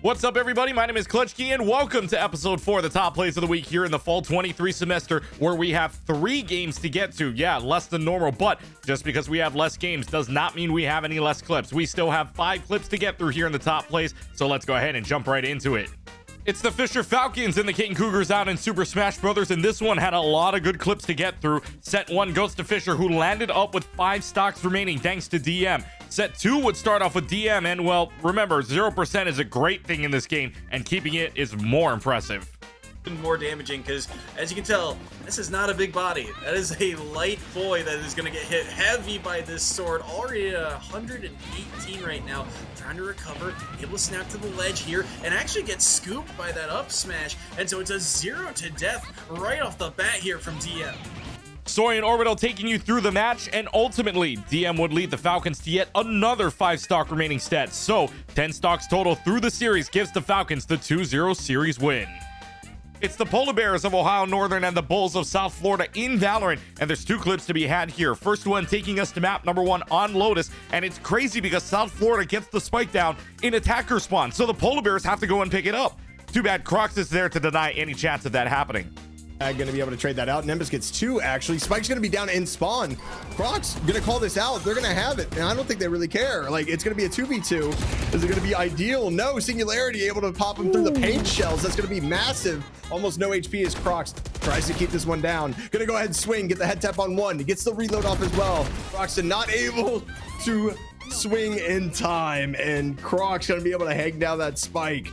What's up, everybody? My name is Clutchkey, and welcome to episode 4 of the top plays of the week here in the fall 23 semester, where we have 3 games to get to. Yeah, less than normal, but just because we have less games does not mean we have any less clips. We still have 5 clips to get through here in the top plays, so let's go ahead and jump right into it. It's the Fisher Falcons and the King Cougars out in Super Smash Brothers, and this one had a lot of good clips to get through. Set 1 goes to Fisher, who landed up with 5 stocks remaining thanks to DM. Set 2 would start off with DM, and well, remember, 0% is a great thing in this game, and keeping it is more impressive. More damaging because, as you can tell, this is not a big body. That is a light boy that is going to get hit heavy by this sword. Already 118 right now, trying to recover, able to snap to the ledge here, and actually get scooped by that up smash. And so it's a 0 to death right off the bat here from DM. Soy Orbital taking you through the match, and ultimately, DM would lead the Falcons to yet another 5 stock remaining stats. So, 10 stocks total through the series gives the Falcons the 2-0 series win. It's the Polar Bears of Ohio Northern and the Bulls of South Florida in Valorant, and there's 2 clips to be had here. First one taking us to map number 1 on Lotus, and it's crazy because South Florida gets the spike down in attacker spawn, so the Polar Bears have to go and pick it up. Too bad Crocs is there to deny any chance of that happening. Going to be able to trade that out. Nimbus gets 2, actually. Spike's going to be down in spawn. Crocs going to call this out. They're going to have it, and I don't think they really care. Like, it's going to be a 2v2. Is it going to be ideal? No. Singularity able to pop him through the paint shells. That's going to be massive. Almost no HP as Crocs tries to keep this one down. Going to go ahead and swing, get the head tap on 1. He gets the reload off as well. Crocs not able to swing in time, and Crocs going to be able to hang down that spike.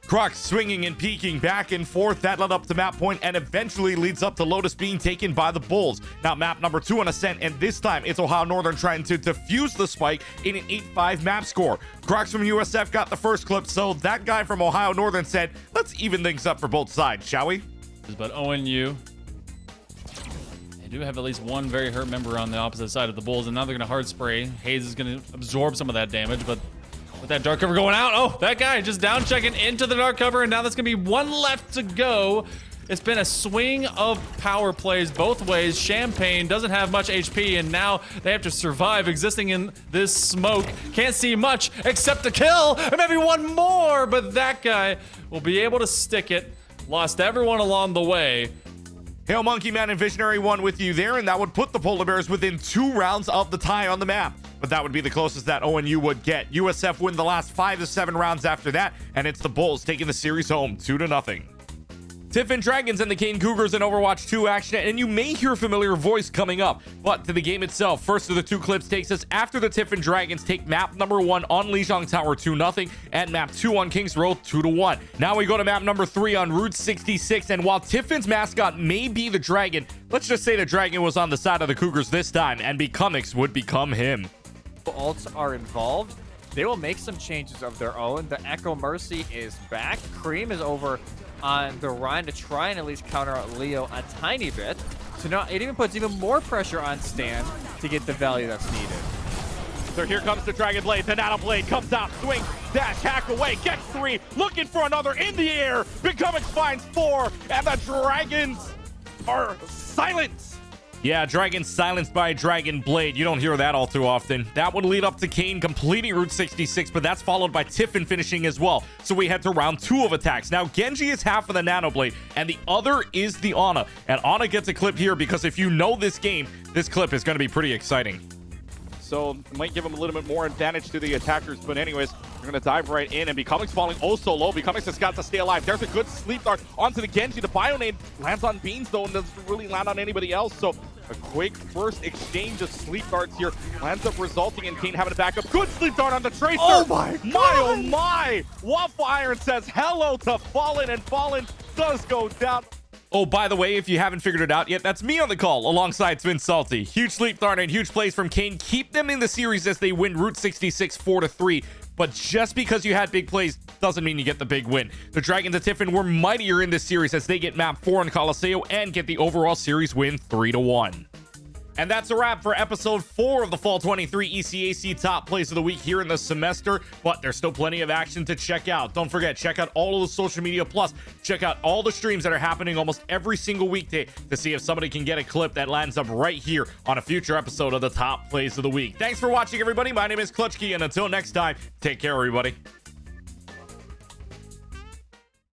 Crocs swinging and peeking back and forth. That led up to map point and eventually leads up to Lotus being taken by the Bulls. Now map number 2 on Ascent, and this time it's Ohio Northern trying to defuse the spike in an 8-5 map score. Crocs from USF got the first clip, so that guy from Ohio Northern said, let's even things up for both sides, shall we? But ONU, they do have at least one very hurt member on the opposite side of the Bulls, and now they're going to hard spray. Hayes is going to absorb some of that damage, but with that dark cover going out, oh, that guy just down checking into the dark cover, and now there's gonna be 1 left to go. It's been a swing of power plays both ways. Champagne doesn't have much HP, and now they have to survive existing in this smoke. Can't see much except a kill, and maybe 1 more, but that guy will be able to stick it. Lost everyone along the way. Hail Monkey Man and Visionary 1 with you there, and that would put the Polar Bears within 2 rounds of the tie on the map. But that would be the closest that ONU would get. USF win the last 5 to 7 rounds after that, and it's the Bulls taking the series home 2-0. Tiffin Dragons and the King Cougars in Overwatch 2 action, and you may hear a familiar voice coming up. But to the game itself, first of the 2 clips takes us after the Tiffin Dragons take map number 1 on Lijiang Tower 2-0 and map 2 on King's Row 2-1. Now we go to map number 3 on Route 66, and while Tiffin's mascot may be the dragon, let's just say the dragon was on the side of the Cougars this time, and Becomix would become him. Ults are involved, they will make some changes of their own. The Echo Mercy is back. Cream is over on the Rhine to try and at least counter out Leo a tiny bit. So now it even puts even more pressure on Stan to get the value that's needed. So here comes the Dragon Blade. The Nano Blade comes out, swing, dash, hack away, gets 3, looking for another in the air. Becomix finds 4, and the Dragons are silent. Yeah, Dragon silenced by Dragon Blade. You don't hear that all too often. That would lead up to Kane completing Route 66, but that's followed by Tiffin finishing as well. So we head to round 2 of attacks. Now, Genji is half of the Nano Blade, and the other is the Ana. And Ana gets a clip here because if you know this game, this clip is going to be pretty exciting. So it might give him a little bit more advantage to the attackers, but anyways, we're going to dive right in, and Becomix falling oh so low. Becomix has got to stay alive. There's a good sleep dart onto the Genji. The Bionade lands on Beans, though, and doesn't really land on anybody else, so a quick first exchange of sleep darts here lands up resulting in Kane having to back up. Good sleep dart on the Tracer. Oh my God. Oh my! Waffle Iron says hello to Fallen, and Fallen does go down. Oh, by the way, if you haven't figured it out yet, that's me on the call alongside Twin Salty. Huge sleep dart and huge plays from Kane keep them in the series as they win Route 66 4-3. But just because you had big plays doesn't mean you get the big win. The Dragons of Tiffin were mightier in this series as they get map 4 in Colosseo and get the overall series win 3-1. And that's a wrap for episode 4 of the Fall 23 ECAC Top Plays of the Week here in the semester, but there's still plenty of action to check out. Don't forget, check out all of the social media, plus check out all the streams that are happening almost every single weekday to see if somebody can get a clip that lands up right here on a future episode of the Top Plays of the Week. Thanks for watching, everybody. My name is Clutchkey, and until next time, take care, everybody.